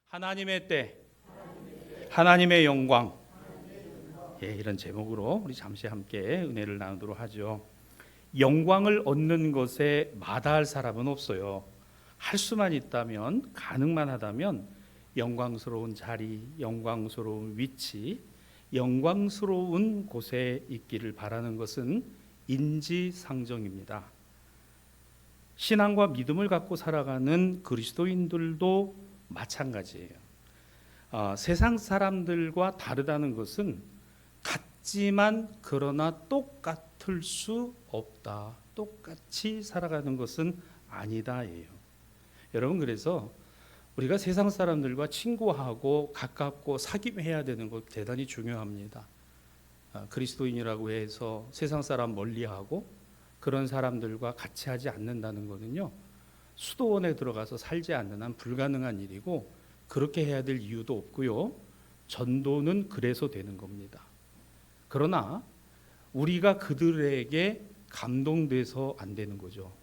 하나님의 때, 하나님의 영광. 이런 제목으로 우리 잠시 함께 은혜를 나누도록 하죠. 영광을 얻는 것에 마다할 사람은 없어요. 할 수만 있다면, 가능만 하다면 영광스러운 자리, 영광스러운 위치, 영광스러운 곳에 있기를 바라는 것은 인지상정입니다. 신앙과 믿음을 갖고 살아가는 그리스도인들도 마찬가지예요. 세상 사람들과 다르다는 것은 같지만 그러나 똑같을 수 없다. 똑같이 살아가는 것은 아니다예요. 여러분, 그래서 우리가 세상 사람들과 친구하고 가깝고 사귐해야 되는 것 대단히 중요합니다. 그리스도인이라고 해서 세상 사람 멀리하고 그런 사람들과 같이 하지 않는다는 것은요, 수도원에 들어가서 살지 않는 한 불가능한 일이고, 그렇게 해야 될 이유도 없고요. 전도는 그래서 되는 겁니다. 그러나 우리가 그들에게 감동돼서 안 되는 거죠.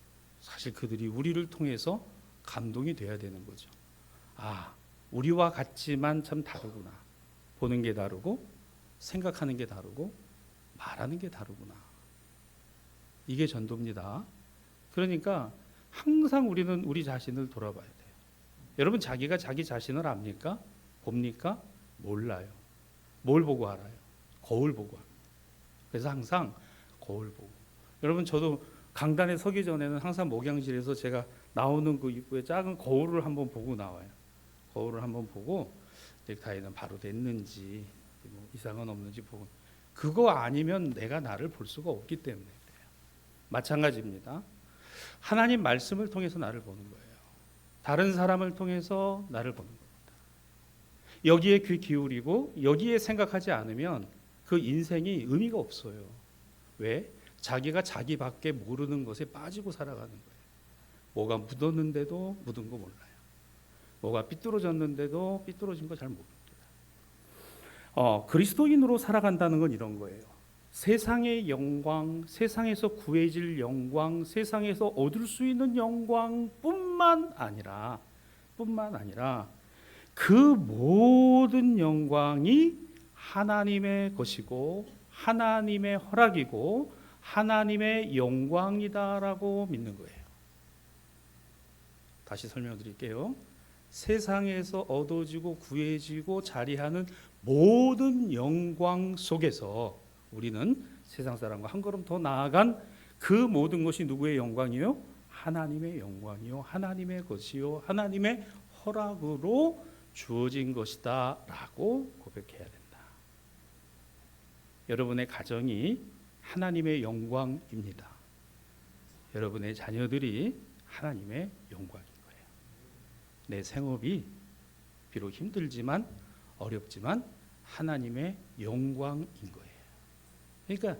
사실 그들이 우리를 통해서 감동이 돼야 되는 거죠. 우리와 같지만 참 다르구나. 보는 게 다르고, 생각하는 게 다르고, 말하는 게 다르구나. 이게 전도입니다. 그러니까 항상 우리는 우리 자신을 돌아봐야 돼요. 여러분, 자기가 자기 자신을 압니까? 봅니까? 몰라요. 뭘 보고 알아요? 거울 보고 합니다. 그래서 항상 거울 보고. 여러분, 저도 강단에 서기 전에는 항상 목양실에서 제가 나오는 그 입구에 작은 거울을 한번 보고 나와요. 거울을 한번 보고 넥타이는 바로 됐는지, 뭐 이상은 없는지 보고. 그거 아니면 내가 나를 볼 수가 없기 때문에 그래요. 마찬가지입니다. 하나님 말씀을 통해서 나를 보는 거예요. 다른 사람을 통해서 나를 보는 겁니다. 여기에 귀 기울이고 여기에 생각하지 않으면 그 인생이 의미가 없어요. 왜? 자기가 자기밖에 모르는 것에 빠지고 살아가는 거예요. 뭐가 묻었는데도 묻은 거 몰라요. 뭐가 삐뚤어졌는데도 삐뚤어진 거 잘 모릅니다. 그리스도인으로 살아간다는 건 이런 거예요. 세상의 영광, 세상에서 구해질 영광, 세상에서 얻을 수 있는 영광뿐만 아니라 그 모든 영광이 하나님의 것이고 하나님의 허락이고 하나님의 영광이다라고 믿는 거예요. 다시 설명드릴게요. 세상에서 얻어지고 구해지고 자리하는 모든 영광 속에서 우리는 세상 사람과 한 걸음 더 나아간 그 모든 것이 누구의 영광이요? 하나님의 영광이요, 하나님의 것이요, 하나님의 허락으로 주어진 것이다 라고 고백해야 된다. 여러분의 가정이 하나님의 영광입니다. 여러분의 자녀들이 하나님의 영광인 거예요. 내 생업이 비록 힘들지만 어렵지만 하나님의 영광인 거예요. 그러니까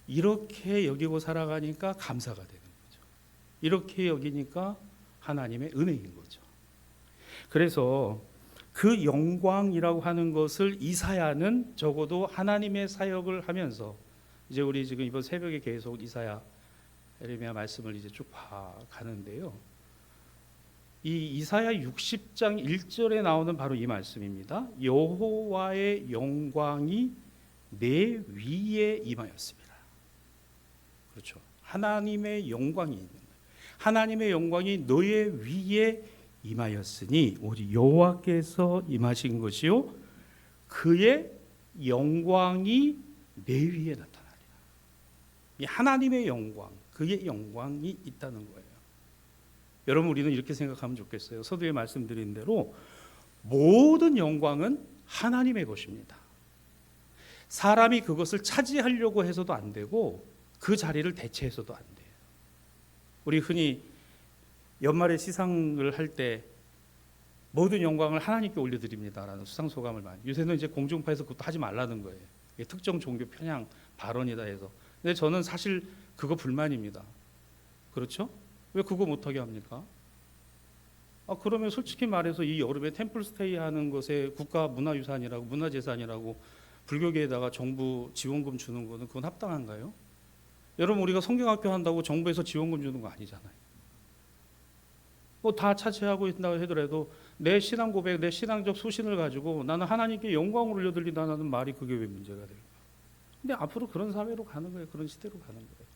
이렇게 여기고 살아가니까 감사가 되는 거죠. 이렇게 여기니까 하나님의 은혜인 거죠. 그래서 그 영광이라고 하는 것을 이사야는 적어도 하나님의 사역을 하면서, 이제 우리 지금 이번 새벽에 계속 이사야, 에레미야 말씀을 이제 쭉 가는데요. 이 이사야 60장 1절에 나오는 바로 이 말씀입니다. 여호와의 영광이 내 위에 임하였습니다. 그렇죠. 하나님의 영광이 있는 거예요. 하나님의 영광이 너의 위에 임하였으니 오직 여호와께서 임하신 것이요 그의 영광이 내 위에 나타나리라. 이 하나님의 영광, 그의 영광이 있다는 거예요. 여러분, 우리는 이렇게 생각하면 좋겠어요. 서두에 말씀드린 대로 모든 영광은 하나님의 것입니다. 사람이 그것을 차지하려고 해서도 안 되고 그 자리를 대체해서도 안 돼요. 우리 흔히 연말에 시상을 할 때 모든 영광을 하나님께 올려드립니다라는 수상소감을 많이, 요새는 이제 공중파에서 그것도 하지 말라는 거예요. 이게 특정 종교 편향 발언이다 해서. 근데 저는 사실 그거 불만입니다. 그렇죠? 왜 그거 못하게 합니까? 그러면 솔직히 말해서 이 여름에 템플스테이 하는 것에 국가 문화유산이라고, 문화재산이라고 불교계에다가 정부 지원금 주는 거는 그건 합당한가요? 여러분, 우리가 성경학교 한다고 정부에서 지원금 주는 거 아니잖아요. 뭐 다 차지하고 있다고 하더라도 내 신앙 고백, 내 신앙적 소신을 가지고 나는 하나님께 영광을 올려드린다는 말이 그게 왜 문제가 될까? 근데 앞으로 그런 사회로 가는 거예요. 그런 시대로 가는 거예요.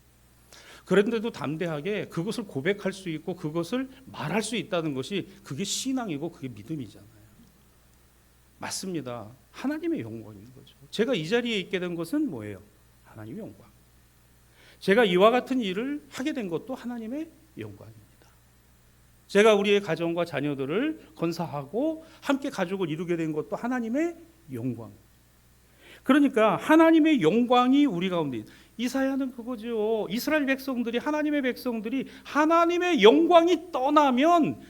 그런데도 담대하게 그것을 고백할 수 있고 그것을 말할 수 있다는 것이 그게 신앙이고 그게 믿음이잖아요. 맞습니다. 하나님의 영광인 거죠. 제가 이 자리에 있게 된 것은 뭐예요? 하나님의 영광. 제가 이와 같은 일을 하게 된 것도 하나님의 영광입니다. 제가 우리의 가정과 자녀들을 건사하고 함께 가족을 이루게 된 것도 하나님의 영광. 그러니까 하나님의 영광이 우리 가운데, 이사야는 그거죠. 이스라엘 백성들이, 하나님의 백성들이 하나님의 영광이 떠나면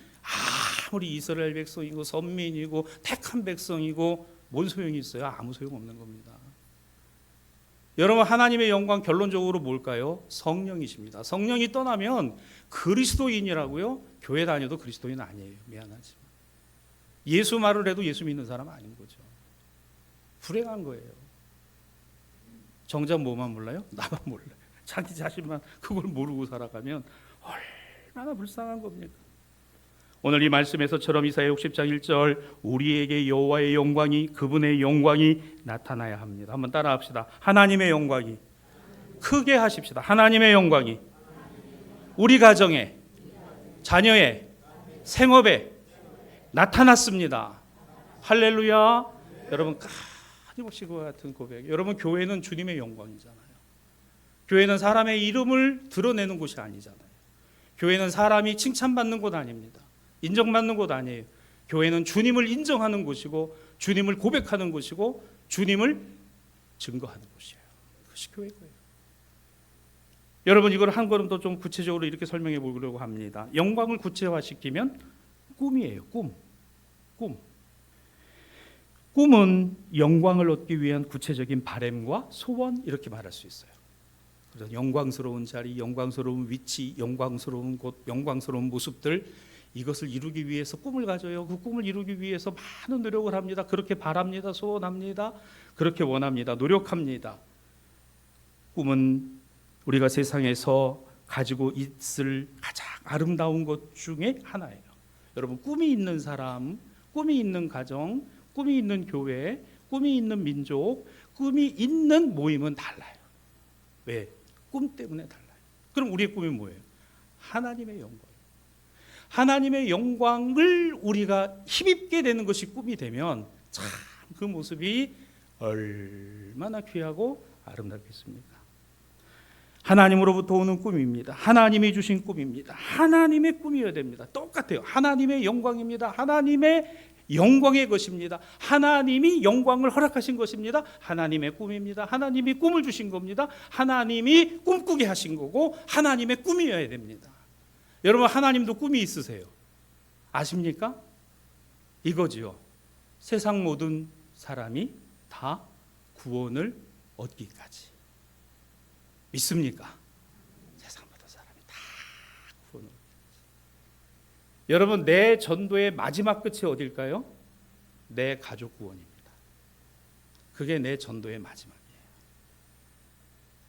아무리 이스라엘 백성이고 선민이고 택한 백성이고 뭔 소용이 있어요? 아무 소용 없는 겁니다. 여러분, 하나님의 영광 결론적으로 뭘까요? 성령이십니다. 성령이 떠나면 그리스도인이라고요? 교회 다녀도 그리스도인 아니에요. 미안하지만. 예수 말을 해도 예수 믿는 사람 아닌 거죠. 불행한 거예요. 정작 뭐만 몰라요? 나만 몰라요. 자기 자신만 그걸 모르고 살아가면 얼마나 불쌍한 겁니까? 오늘 이 말씀에서처럼 이사야 60장 1절 우리에게 여호와의 영광이, 그분의 영광이 나타나야 합니다. 한번 따라합시다. 하나님의 영광이, 크게 하십시다. 하나님의 영광이 우리 가정에, 자녀의, 생업에 나타났습니다. 할렐루야. 여러분, 끊임없이 그와 같은 고백. 여러분, 교회는 주님의 영광이잖아요. 교회는 사람의 이름을 드러내는 곳이 아니잖아요. 교회는 사람이 칭찬받는 곳 아닙니다. 인정받는 곳 아니에요. 교회는 주님을 인정하는 곳이고 주님을 고백하는 곳이고 주님을 증거하는 곳이에요. 그것이 교회고요. 여러분, 이걸 한 걸음 더 좀 구체적으로 이렇게 설명해 보려고 합니다. 영광을 구체화시키면 꿈이에요. 꿈은 영광을 얻기 위한 구체적인 바람과 소원, 이렇게 말할 수 있어요. 그래서 영광스러운 자리, 영광스러운 위치, 영광스러운 곳, 영광스러운 모습들, 이것을 이루기 위해서 꿈을 가져요. 그 꿈을 이루기 위해서 많은 노력을 합니다. 그렇게 바랍니다. 소원합니다. 그렇게 원합니다. 노력합니다. 꿈은 우리가 세상에서 가지고 있을 가장 아름다운 것 중에 하나예요. 여러분, 꿈이 있는 사람, 꿈이 있는 가정, 꿈이 있는 교회, 꿈이 있는 민족, 꿈이 있는 모임은 달라요. 왜? 꿈 때문에 달라요. 그럼 우리의 꿈이 뭐예요? 하나님의 영광. 하나님의 영광을 우리가 힘입게 되는 것이 꿈이 되면 참 그 모습이 얼마나 귀하고 아름답겠습니까? 하나님으로부터 오는 꿈입니다. 하나님이 주신 꿈입니다. 하나님의 꿈이어야 됩니다. 똑같아요. 하나님의 영광입니다. 하나님의 영광의 것입니다. 하나님이 영광을 허락하신 것입니다. 하나님의 꿈입니다. 하나님이 꿈을 주신 겁니다. 하나님이 꿈꾸게 하신 거고 하나님의 꿈이어야 됩니다. 여러분, 하나님도 꿈이 있으세요. 아십니까? 이거지요. 세상 모든 사람이 다 구원을 얻기까지. 믿습니까? 세상 모든 사람이 다 구원을 얻기까지. 여러분, 내 전도의 마지막 끝이 어딜까요? 내 가족 구원입니다. 그게 내 전도의 마지막이에요.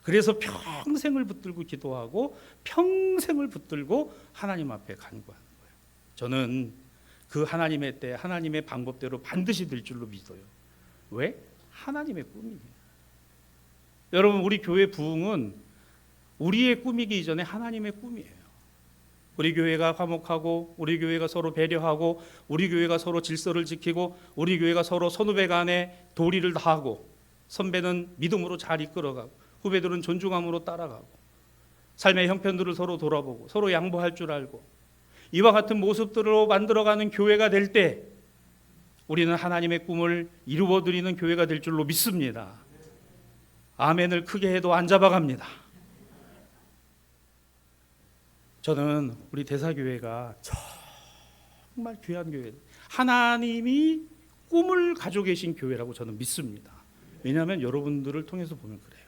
그래서 평생을 붙들고 기도하고 평생을 붙들고 하나님 앞에 간구하는 거예요. 저는 그 하나님의 때, 하나님의 방법대로 반드시 될 줄로 믿어요. 왜? 하나님의 꿈이에요. 여러분, 우리 교회 부흥은 우리의 꿈이기 이전에 하나님의 꿈이에요. 우리 교회가 화목하고, 우리 교회가 서로 배려하고, 우리 교회가 서로 질서를 지키고, 우리 교회가 서로 선후배 간에 도리를 다하고, 선배는 믿음으로 잘 이끌어가고 후배들은 존중함으로 따라가고, 삶의 형편들을 서로 돌아보고 서로 양보할 줄 알고, 이와 같은 모습들로 만들어가는 교회가 될 때 우리는 하나님의 꿈을 이루어드리는 교회가 될 줄로 믿습니다. 아멘을 크게 해도 안 잡아갑니다. 저는 우리 대사교회가 정말 귀한 교회, 하나님이 꿈을 가지고 계신 교회라고 저는 믿습니다. 왜냐하면 여러분들을 통해서 보면 그래요.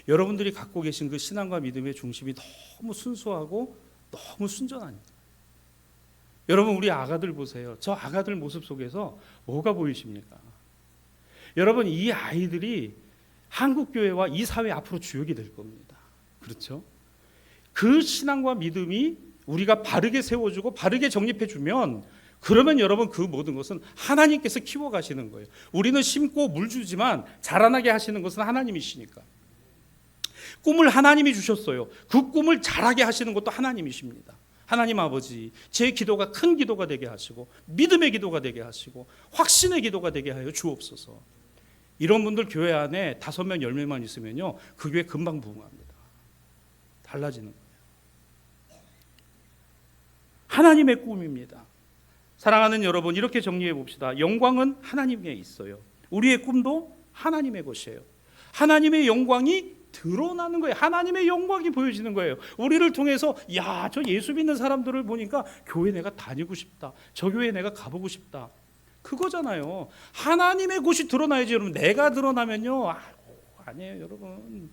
여러분들이 갖고 계신 그 신앙과 믿음의 중심이 너무 순수하고 너무 순전합니다. 여러분, 우리 아가들 보세요. 저 아가들 모습 속에서 뭐가 보이십니까? 여러분, 이 아이들이 한국교회와 이 사회 앞으로 주역이 될 겁니다. 그렇죠? 그 신앙과 믿음이 우리가 바르게 세워주고 바르게 정립해주면, 그러면 여러분 그 모든 것은 하나님께서 키워가시는 거예요. 우리는 심고 물 주지만 자라나게 하시는 것은 하나님이시니까. 꿈을 하나님이 주셨어요. 그 꿈을 자라게 하시는 것도 하나님이십니다. 하나님 아버지, 제 기도가 큰 기도가 되게 하시고 믿음의 기도가 되게 하시고 확신의 기도가 되게 하여 주옵소서. 이런 분들 교회 안에 5명 10명만 있으면요, 그 교회 금방 부흥합니다. 달라지는 거예요. 하나님의 꿈입니다. 사랑하는 여러분, 이렇게 정리해 봅시다. 영광은 하나님께 있어요. 우리의 꿈도 하나님의 것이에요. 하나님의 영광이 드러나는 거예요. 하나님의 영광이 보여지는 거예요. 우리를 통해서, 야, 저 예수 믿는 사람들을 보니까 교회 내가 다니고 싶다, 저 교회 내가 가보고 싶다, 그거잖아요. 하나님의 곳이 드러나야지. 여러분, 내가 드러나면요, 아니에요 여러분.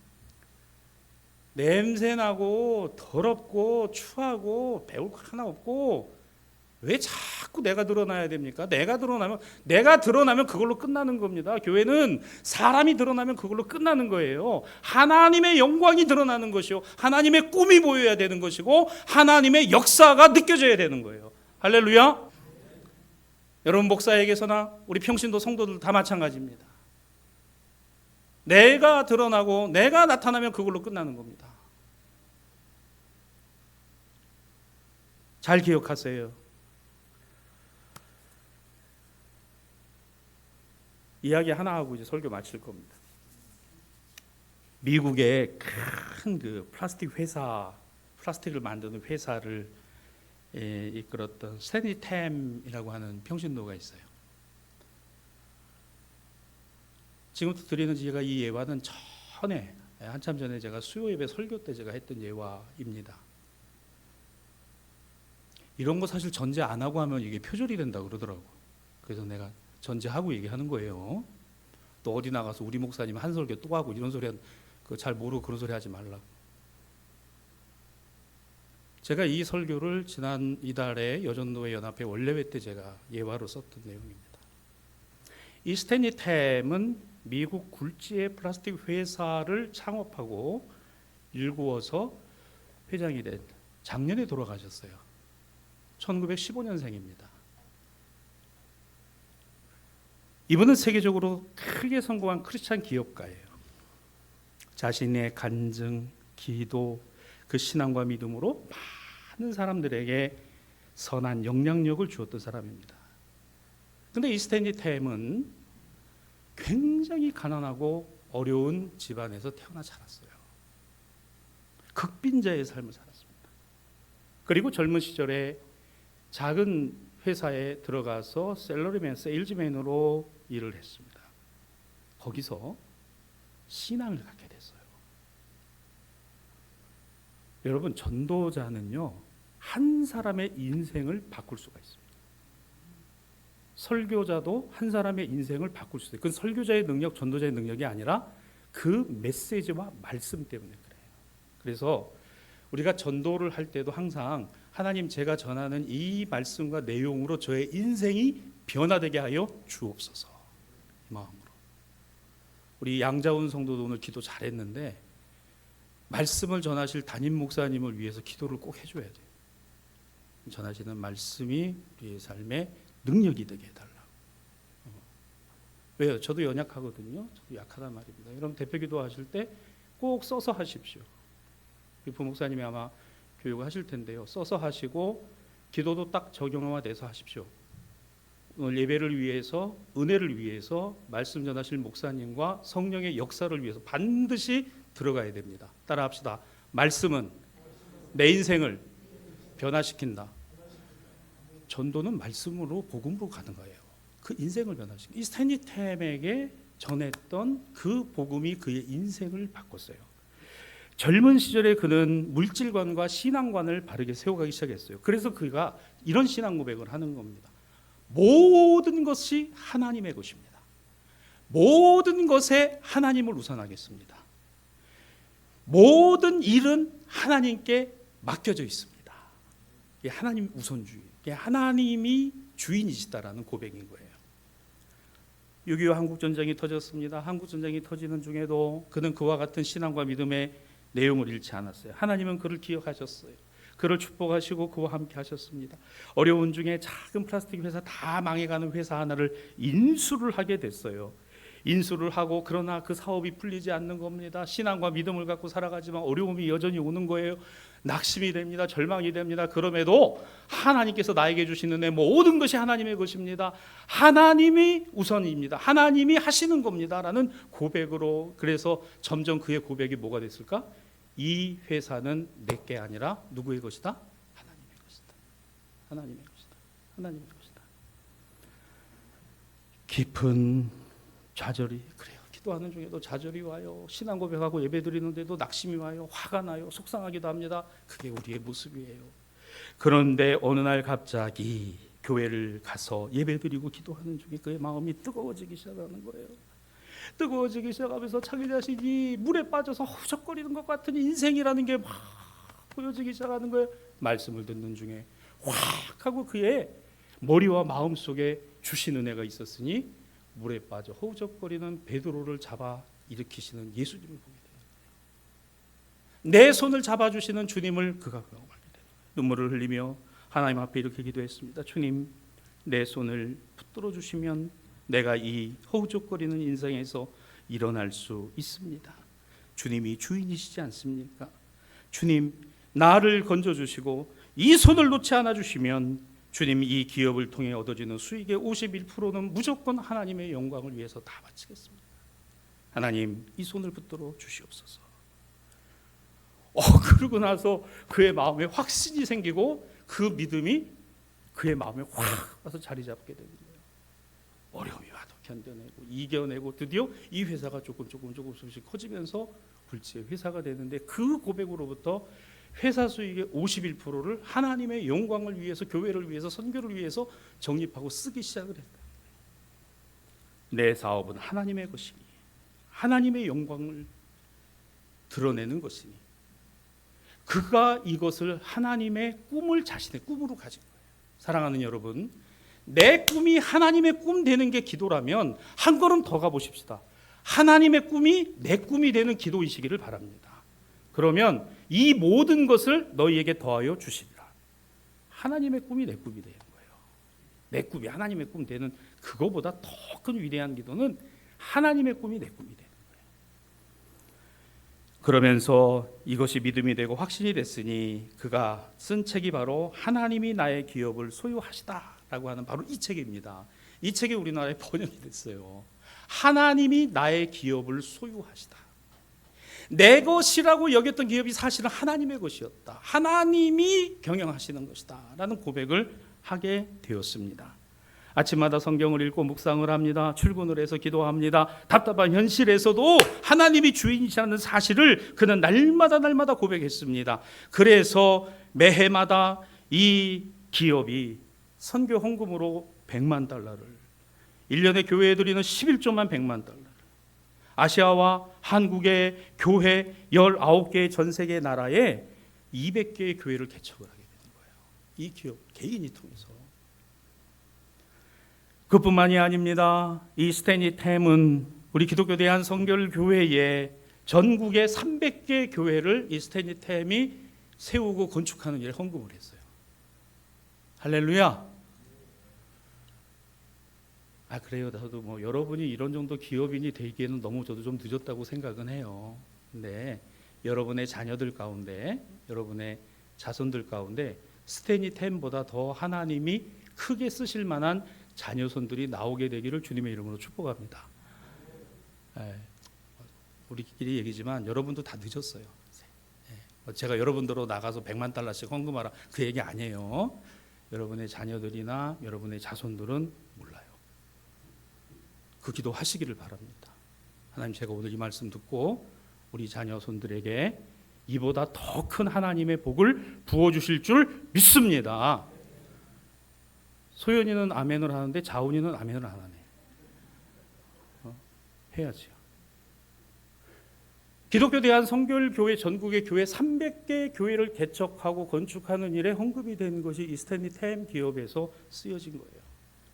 냄새나고 더럽고 추하고 배울 거 하나 없고, 왜 자꾸 내가 드러나야 됩니까? 내가 드러나면 그걸로 끝나는 겁니다. 교회는 사람이 드러나면 그걸로 끝나는 거예요. 하나님의 영광이 드러나는 것이요, 하나님의 꿈이 보여야 되는 것이고, 하나님의 역사가 느껴져야 되는 거예요. 할렐루야. 여러분, 목사에게서나 우리 평신도 성도들 다 마찬가지입니다. 내가 드러나고 내가 나타나면 그걸로 끝나는 겁니다. 잘 기억하세요. 이야기 하나 하고 이제 설교 마칠 겁니다. 미국의 큰 그 플라스틱을 만드는 회사를 이끌었던 스탠리 템이라고 하는 평신도가 있어요. 지금부터 드리는 제가 이 예화는 전에, 한참 전에 제가 수요 예배 설교 때 제가 했던 예화입니다. 이런 거 사실 전제 안 하고 하면 이게 표절이 된다 그러더라고. 그래서 내가 전제하고 얘기하는 거예요. 또 어디 나가서 우리 목사님 한 설교 또 하고 이런 소리, 잘 모르고 그런 소리 하지 말라고. 제가 이 설교를 지난 이달에 여전도회 연합회 원래회 때 제가 예화로 썼던 내용입니다. 이 스탠리 템은 미국 굴지의 플라스틱 회사를 창업하고 일구어서 회장이 된, 작년에 돌아가셨어요. 1915년생입니다. 이분은 세계적으로 크게 성공한 크리스찬 기업가예요. 자신의 간증, 기도, 그 신앙과 믿음으로 많은 사람들에게 선한 영향력을 주었던 사람입니다. 그런데 이 스탠리 템은 굉장히 가난하고 어려운 집안에서 태어나 자랐어요. 극빈자의 삶을 살았습니다. 그리고 젊은 시절에 작은 회사에 들어가서 셀러리맨, 세일즈맨으로 일을 했습니다. 거기서 신앙을 갖게 됐어요. 여러분, 전도자는요, 한 사람의 인생을 바꿀 수가 있습니다. 설교자도 한 사람의 인생을 바꿀 수 있어요. 그건 설교자의 능력, 전도자의 능력이 아니라 그 메시지와 말씀 때문에 그래요. 그래서 우리가 전도를 할 때도 항상, 하나님, 제가 전하는 이 말씀과 내용으로 저의 인생이 변화되게 하여 주옵소서, 이 마음으로. 우리 양자훈 성도도 오늘 기도 잘했는데, 말씀을 전하실 담임 목사님을 위해서 기도를 꼭 해줘야 돼요. 전하시는 말씀이 우리의 삶에 능력이 되게 해달라고. 왜요? 저도 연약하거든요. 저도 약하단 말입니다. 여러분, 대표 기도하실 때 꼭 써서 하십시오. 부목사님이 아마 교육을 하실 텐데요. 써서 하시고 기도도 딱 적용화돼서 하십시오. 오늘 예배를 위해서, 은혜를 위해서, 말씀 전하실 목사님과 성령의 역사를 위해서 반드시 들어가야 됩니다. 따라합시다. 말씀은 내 인생을 변화시킨다. 전도는 말씀으로, 복음으로 가는 거예요. 그 인생을 변화시키는. 이 스탠리 템에게 전했던 그 복음이 그의 인생을 바꿨어요. 젊은 시절에 그는 물질관과 신앙관을 바르게 세워가기 시작했어요. 그래서 그가 이런 신앙 고백을 하는 겁니다. 모든 것이 하나님의 것입니다. 모든 것에 하나님을 우선하겠습니다. 모든 일은 하나님께 맡겨져 있습니다. 이게 하나님 우선주의, 이게 하나님이 주인이시다라는 고백인 거예요. 6.25 한국전쟁이 터졌습니다. 한국전쟁이 터지는 중에도 그는 그와 같은 신앙과 믿음의 내용을 잃지 않았어요. 하나님은 그를 기억하셨어요. 그를 축복하시고 그와 함께 하셨습니다. 어려운 중에 작은 플라스틱 회사 다 망해가는 회사 하나를 인수를 하게 됐어요. 인수를 하고 그러나 그 사업이 풀리지 않는 겁니다. 신앙과 믿음을 갖고 살아가지만 어려움이 여전히 오는 거예요. 낙심이 됩니다. 절망이 됩니다. 그럼에도 하나님께서 나에게 주시는 내 모든 것이 하나님의 것입니다. 하나님이 우선입니다. 하나님이 하시는 겁니다. 라는 고백으로, 그래서 점점 그의 고백이 뭐가 됐을까? 이 회사는 내게 아니라 누구의 것이다? 하나님의 것이다. 하나님의 것이다. 하나님의 것이다. 깊은 좌절이, 그래요. 기도하는 중에도 좌절이 와요. 신앙 고백하고 예배 드리는데도 낙심이 와요. 화가 나요. 속상하기도 합니다. 그게 우리의 모습이에요. 그런데 어느 날 갑자기 교회를 가서 예배 드리고 기도하는 중에 그의 마음이 뜨거워지기 시작하는 거예요. 뜨거워지기 시작하면서 자기 자신이 물에 빠져서 허우적거리는 것 같은 인생이라는 게 막 보여지기 시작하는 거예요. 말씀을 듣는 중에 확 하고 그의 머리와 마음 속에 주신 은혜가 있었으니 물에 빠져 허우적거리는 베드로를 잡아 일으키시는 예수님을 보게 돼요. 내 손을 잡아주시는 주님을 그가 경험하게 돼요. 눈물을 흘리며 하나님 앞에 이렇게 기도했습니다. 주님, 내 손을 붙들어 주시면 내가 이 허우적거리는 인생에서 일어날 수 있습니다. 주님이 주인이시지 않습니까? 주님, 나를 건져주시고 이 손을 놓지 않아 주시면 주님, 이 기업을 통해 얻어지는 수익의 51%는 무조건 하나님의 영광을 위해서 다 바치겠습니다. 하나님, 이 손을 붙들어 주시옵소서. 그러고 나서 그의 마음에 확신이 생기고 그 믿음이 그의 마음에 확 와서 자리 잡게 되는 거예요. 어려움이 와도 견뎌내고 이겨내고 드디어 이 회사가 조금씩 커지면서 굴지의 회사가 되는데, 그 고백으로부터 회사 수익의 51%를 하나님의 영광을 위해서, 교회를 위해서, 선교를 위해서 적립하고 쓰기 시작을 했다. 내 사업은 하나님의 것이니 하나님의 영광을 드러내는 것이니 그가 이것을 하나님의 꿈을 자신의 꿈으로 가진 거예요. 사랑하는 여러분, 내 꿈이 하나님의 꿈 되는 게 기도라면 한 걸음 더 가보십시다. 하나님의 꿈이 내 꿈이 되는 기도이시기를 바랍니다. 그러면 이 모든 것을 너희에게 더하여 주시리라. 하나님의 꿈이 내 꿈이 되는 거예요. 내 꿈이 하나님의 꿈 되는, 그거보다 더 큰 위대한 기도는 하나님의 꿈이 내 꿈이 되는 거예요. 그러면서 이것이 믿음이 되고 확신이 됐으니 그가 쓴 책이 바로 하나님이 나의 기업을 소유하시다라고 하는 바로 이 책입니다. 이 책이 우리나라에 번역이 됐어요. 하나님이 나의 기업을 소유하시다. 내 것이라고 여겼던 기업이 사실은 하나님의 것이었다. 하나님이 경영하시는 것이다 라는 고백을 하게 되었습니다. 아침마다 성경을 읽고 묵상을 합니다. 출근을 해서 기도합니다. 답답한 현실에서도 하나님이 주인이시라는 사실을 그는 날마다 고백했습니다. 그래서 매해마다 이 기업이 선교 헌금으로 100만 달러를, 1년에 교회에 드리는 11조만 100만 달러, 아시아와 한국의 교회 19개의 전 세계 나라에 200개의 교회를 개척을 하게 되는 거예요. 이 기업 개인이 통해서. 그뿐만이 아닙니다. 이 스탠리 템은 우리 기독교 대한성결교회에 전국의 300개 교회를 이 스탠리 템이 세우고 건축하는 일에 헌금을 했어요. 할렐루야. 그래요. 저도 여러분이 이런 정도 기업인이 되기에는 너무 저도 좀 늦었다고 생각은 해요. 근데 여러분의 자녀들 가운데, 여러분의 자손들 가운데 스탠리 템보다 더 하나님이 크게 쓰실 만한 자녀손들이 나오게 되기를 주님의 이름으로 축복합니다. 우리끼리 얘기지만 여러분도 다 늦었어요. 제가 여러분들로 나가서 100만 달러씩 헌금하라 그 얘기 아니에요. 여러분의 자녀들이나 여러분의 자손들은 몰라요. 그 기도 하시기를 바랍니다. 하나님, 제가 오늘 이 말씀 듣고 우리 자녀손들에게 이보다 더 큰 하나님의 복을 부어주실 줄 믿습니다. 소연이는 아멘을 하는데 자훈이는 아멘을 안 하네. 해야지요. 기독교 대한성결교회 전국의 교회 300개 교회를 개척하고 건축하는 일에 헌금이 된 것이 이 스탠리 템 기업에서 쓰여진 거예요.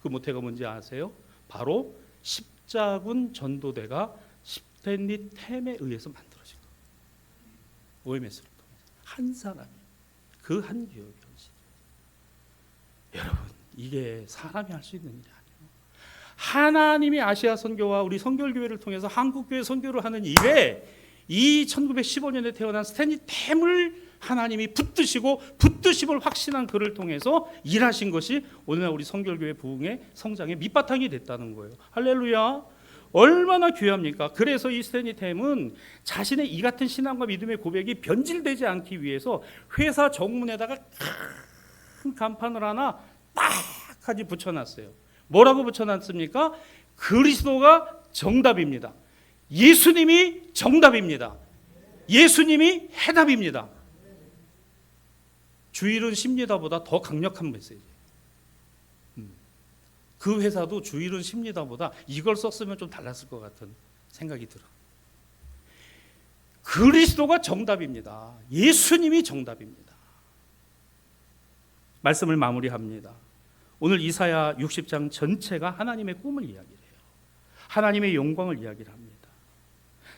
그 모태가 뭔지 아세요? 바로 십자군 전도대가 스탠리 템에 의해서 만들어진 거예요. OMS를 통해서 한 사람이 그 한 교회 현실. 여러분, 이게 사람이 할 수 있는 일이 아니에요. 하나님이 아시아 선교와 우리 선결교회를 통해서 한국교회 선교를 하는 일에 이 1915년에 태어난 스탠리 템을 하나님이 붙드심을 확신한 그를 통해서 일하신 것이 오늘날 우리 선결교회 부흥의 성장의 밑바탕이 됐다는 거예요. 할렐루야. 얼마나 귀합니까? 그래서 이 스탠리 템은 자신의 이 같은 신앙과 믿음의 고백이 변질되지 않기 위해서 회사 정문에다가 큰 간판을 하나 딱하지 붙여놨어요. 뭐라고 붙여놨습니까? 그리스도가 정답입니다. 예수님이 정답입니다. 예수님이 해답입니다. 주일은 쉽니다보다 더 강력한 메시지. 그 회사도 주일은 쉽니다보다 이걸 썼으면 좀 달랐을 것 같은 생각이 들어. 그리스도가 정답입니다. 예수님이 정답입니다. 말씀을 마무리합니다. 오늘 이사야 60장 전체가 하나님의 꿈을 이야기해요. 하나님의 영광을 이야기를 합니다.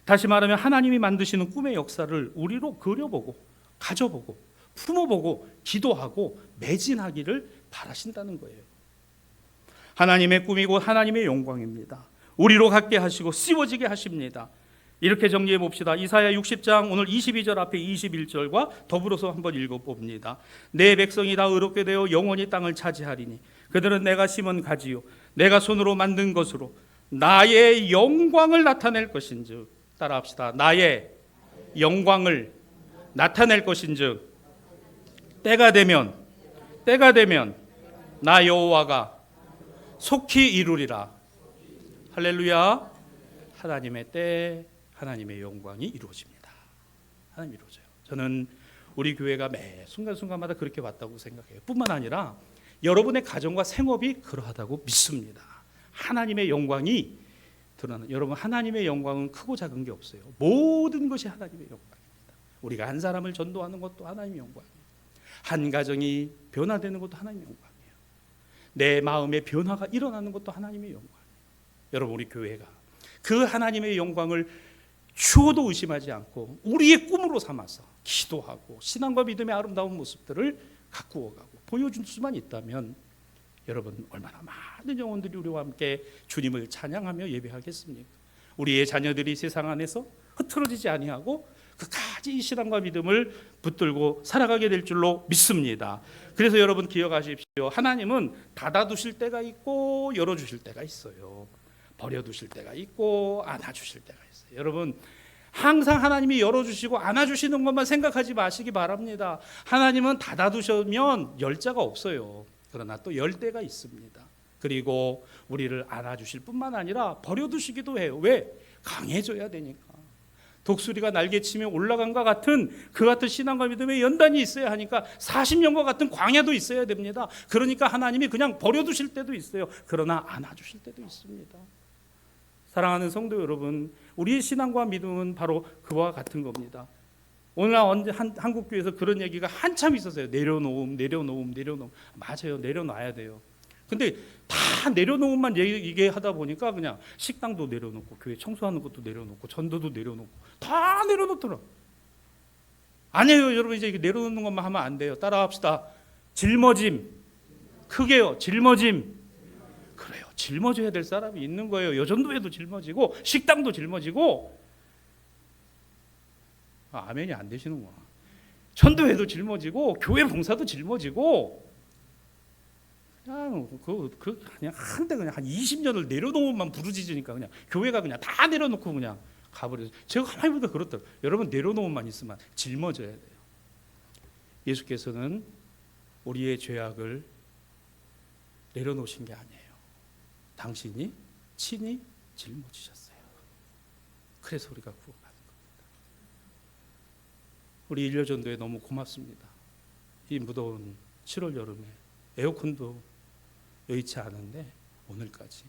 다시 말하면 하나님이 만드시는 꿈의 역사를 우리로 그려보고 가져보고 품어보고 기도하고 매진하기를 바라신다는 거예요. 하나님의 꿈이고 하나님의 영광입니다. 우리로 갖게 하시고 씌워지게 하십니다. 이렇게 정리해 봅시다. 이사야 60장 오늘 22절 앞에 21절과 더불어서 한번 읽어봅니다. 내 백성이 다 의롭게 되어 영원히 땅을 차지하리니 그들은 내가 심은 가지요 내가 손으로 만든 것으로 나의 영광을 나타낼 것인즉, 따라합시다. 나의 영광을 나타낼 것인즉 때가 되면 나 여호와가 속히 이루리라. 할렐루야. 하나님의 때 하나님의 영광이 이루어집니다. 하나님 이루어져요. 저는 우리 교회가 매 순간순간마다 그렇게 왔다고 생각해요. 뿐만 아니라 여러분의 가정과 생업이 그러하다고 믿습니다. 하나님의 영광이 드러나는, 여러분 하나님의 영광은 크고 작은 게 없어요. 모든 것이 하나님의 영광입니다. 우리가 한 사람을 전도하는 것도 하나님의 영광이에요. 한 가정이 변화되는 것도 하나님의 영광이에요. 내 마음의 변화가 일어나는 것도 하나님의 영광이에요. 여러분 우리 교회가 그 하나님의 영광을 추호도 의심하지 않고 우리의 꿈으로 삼아서 기도하고 신앙과 믿음의 아름다운 모습들을 가꾸어 가고 보여줄 수만 있다면 여러분 얼마나 많은 영혼들이 우리와 함께 주님을 찬양하며 예배하겠습니까? 우리의 자녀들이 세상 안에서 흐트러지지 아니하고 끝까지 이 신앙과 믿음을 붙들고 살아가게 될 줄로 믿습니다. 그래서 여러분 기억하십시오. 하나님은 닫아두실 때가 있고 열어주실 때가 있어요. 버려두실 때가 있고 안아주실 때가 있어요. 여러분 항상 하나님이 열어주시고 안아주시는 것만 생각하지 마시기 바랍니다. 하나님은 닫아두시면 열 자가 없어요. 그러나 또 열 때가 있습니다. 그리고 우리를 안아주실 뿐만 아니라 버려두시기도 해요. 왜? 강해져야 되니까. 독수리가 날개치며 올라간 것 같은 그 같은 신앙과 믿음의 연단이 있어야 하니까 40년과 같은 광야도 있어야 됩니다. 그러니까 하나님이 그냥 버려두실 때도 있어요. 그러나 안아주실 때도 있습니다. 사랑하는 성도 여러분, 우리의 신앙과 믿음은 바로 그와 같은 겁니다. 오늘날 한국교회에서 그런 얘기가 한참 있었어요. 내려놓음. 맞아요. 내려놔야 돼요. 근데 다 내려놓음만 얘기하다 보니까 그냥 식당도 내려놓고 교회 청소하는 것도 내려놓고 전도도 내려놓고 다 내려놓더라. 아니에요. 여러분 이제 내려놓는 것만 하면 안 돼요. 따라합시다. 짊어짐. 크게요. 짊어짐. 그래요. 짊어져야 될 사람이 있는 거예요. 여전도에도 짊어지고 식당도 짊어지고. 아멘이 안 되시는구나. 전도회도 짊어지고 교회 봉사도 짊어지고 그냥 그냥 한데 그냥 한 20년을 내려놓으면 부르짖으니까 그냥 교회가 그냥 다 내려놓고 그냥 가버려요. 제가 가만히 보다 그렇더라고요. 여러분 내려놓으면 있으면 짊어져야 돼요. 예수께서는 우리의 죄악을 내려놓으신 게 아니에요. 당신이 친히 짊어지셨어요. 그래서 우리가 구원받는 겁니다. 우리 일요전도에 너무 고맙습니다. 이 무더운 7월 여름에 에어컨도 여의치 않은데 오늘까지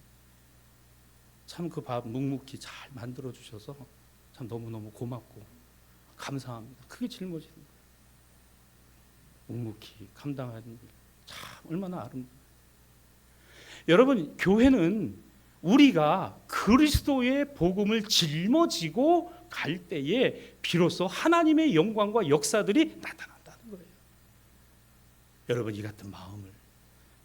참 그 밥 묵묵히 잘 만들어 주셔서 참 너무너무 고맙고 감사합니다. 크게 짊어지는 거예요. 묵묵히 감당하는 일 참 얼마나 아름다워요. 여러분 교회는 우리가 그리스도의 복음을 짊어지고 갈 때에 비로소 하나님의 영광과 역사들이 나타난다는 거예요. 여러분 이 같은 마음을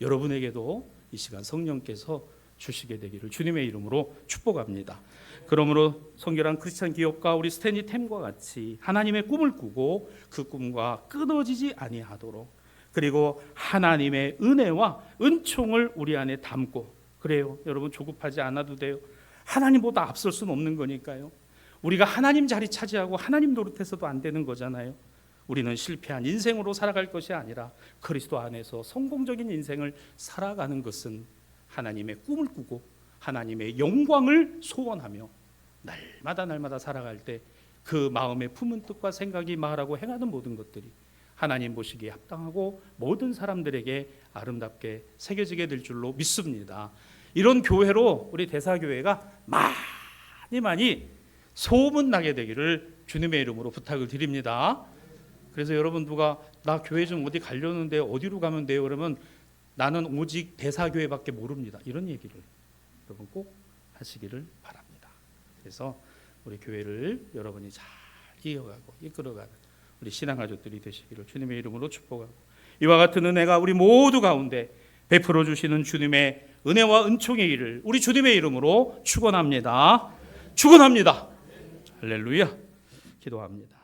여러분에게도 이 시간 성령께서 주시게 되기를 주님의 이름으로 축복합니다. 그러므로 성결한 크리스찬 기업가 우리 스탠리 템과 같이 하나님의 꿈을 꾸고 그 꿈과 끊어지지 아니하도록, 그리고 하나님의 은혜와 은총을 우리 안에 담고, 그래요 여러분 조급하지 않아도 돼요. 하나님보다 앞설 수는 없는 거니까요. 우리가 하나님 자리 차지하고 하나님 노릇해서도 안 되는 거잖아요. 우리는 실패한 인생으로 살아갈 것이 아니라 그리스도 안에서 성공적인 인생을 살아가는 것은 하나님의 꿈을 꾸고 하나님의 영광을 소원하며 날마다 살아갈 때 그 마음에 품은 뜻과 생각이 말하고 행하는 모든 것들이 하나님 보시기에 합당하고 모든 사람들에게 아름답게 새겨지게 될 줄로 믿습니다. 이런 교회로 우리 대사교회가 많이 소문나게 되기를 주님의 이름으로 부탁을 드립니다. 그래서 여러분 누가 나 교회 좀 어디 가려는데 어디로 가면 돼요? 그러면 나는 오직 대사교회밖에 모릅니다. 이런 얘기를 여러분 꼭 하시기를 바랍니다. 그래서 우리 교회를 여러분이 잘 이어가고 이끌어가는 우리 신앙가족들이 되시기를 주님의 이름으로 축복하고, 이와 같은 은혜가 우리 모두 가운데 베풀어 주시는 주님의 은혜와 은총의 일을 우리 주님의 이름으로 축원합니다. 축원합니다. 할렐루야. 기도합니다.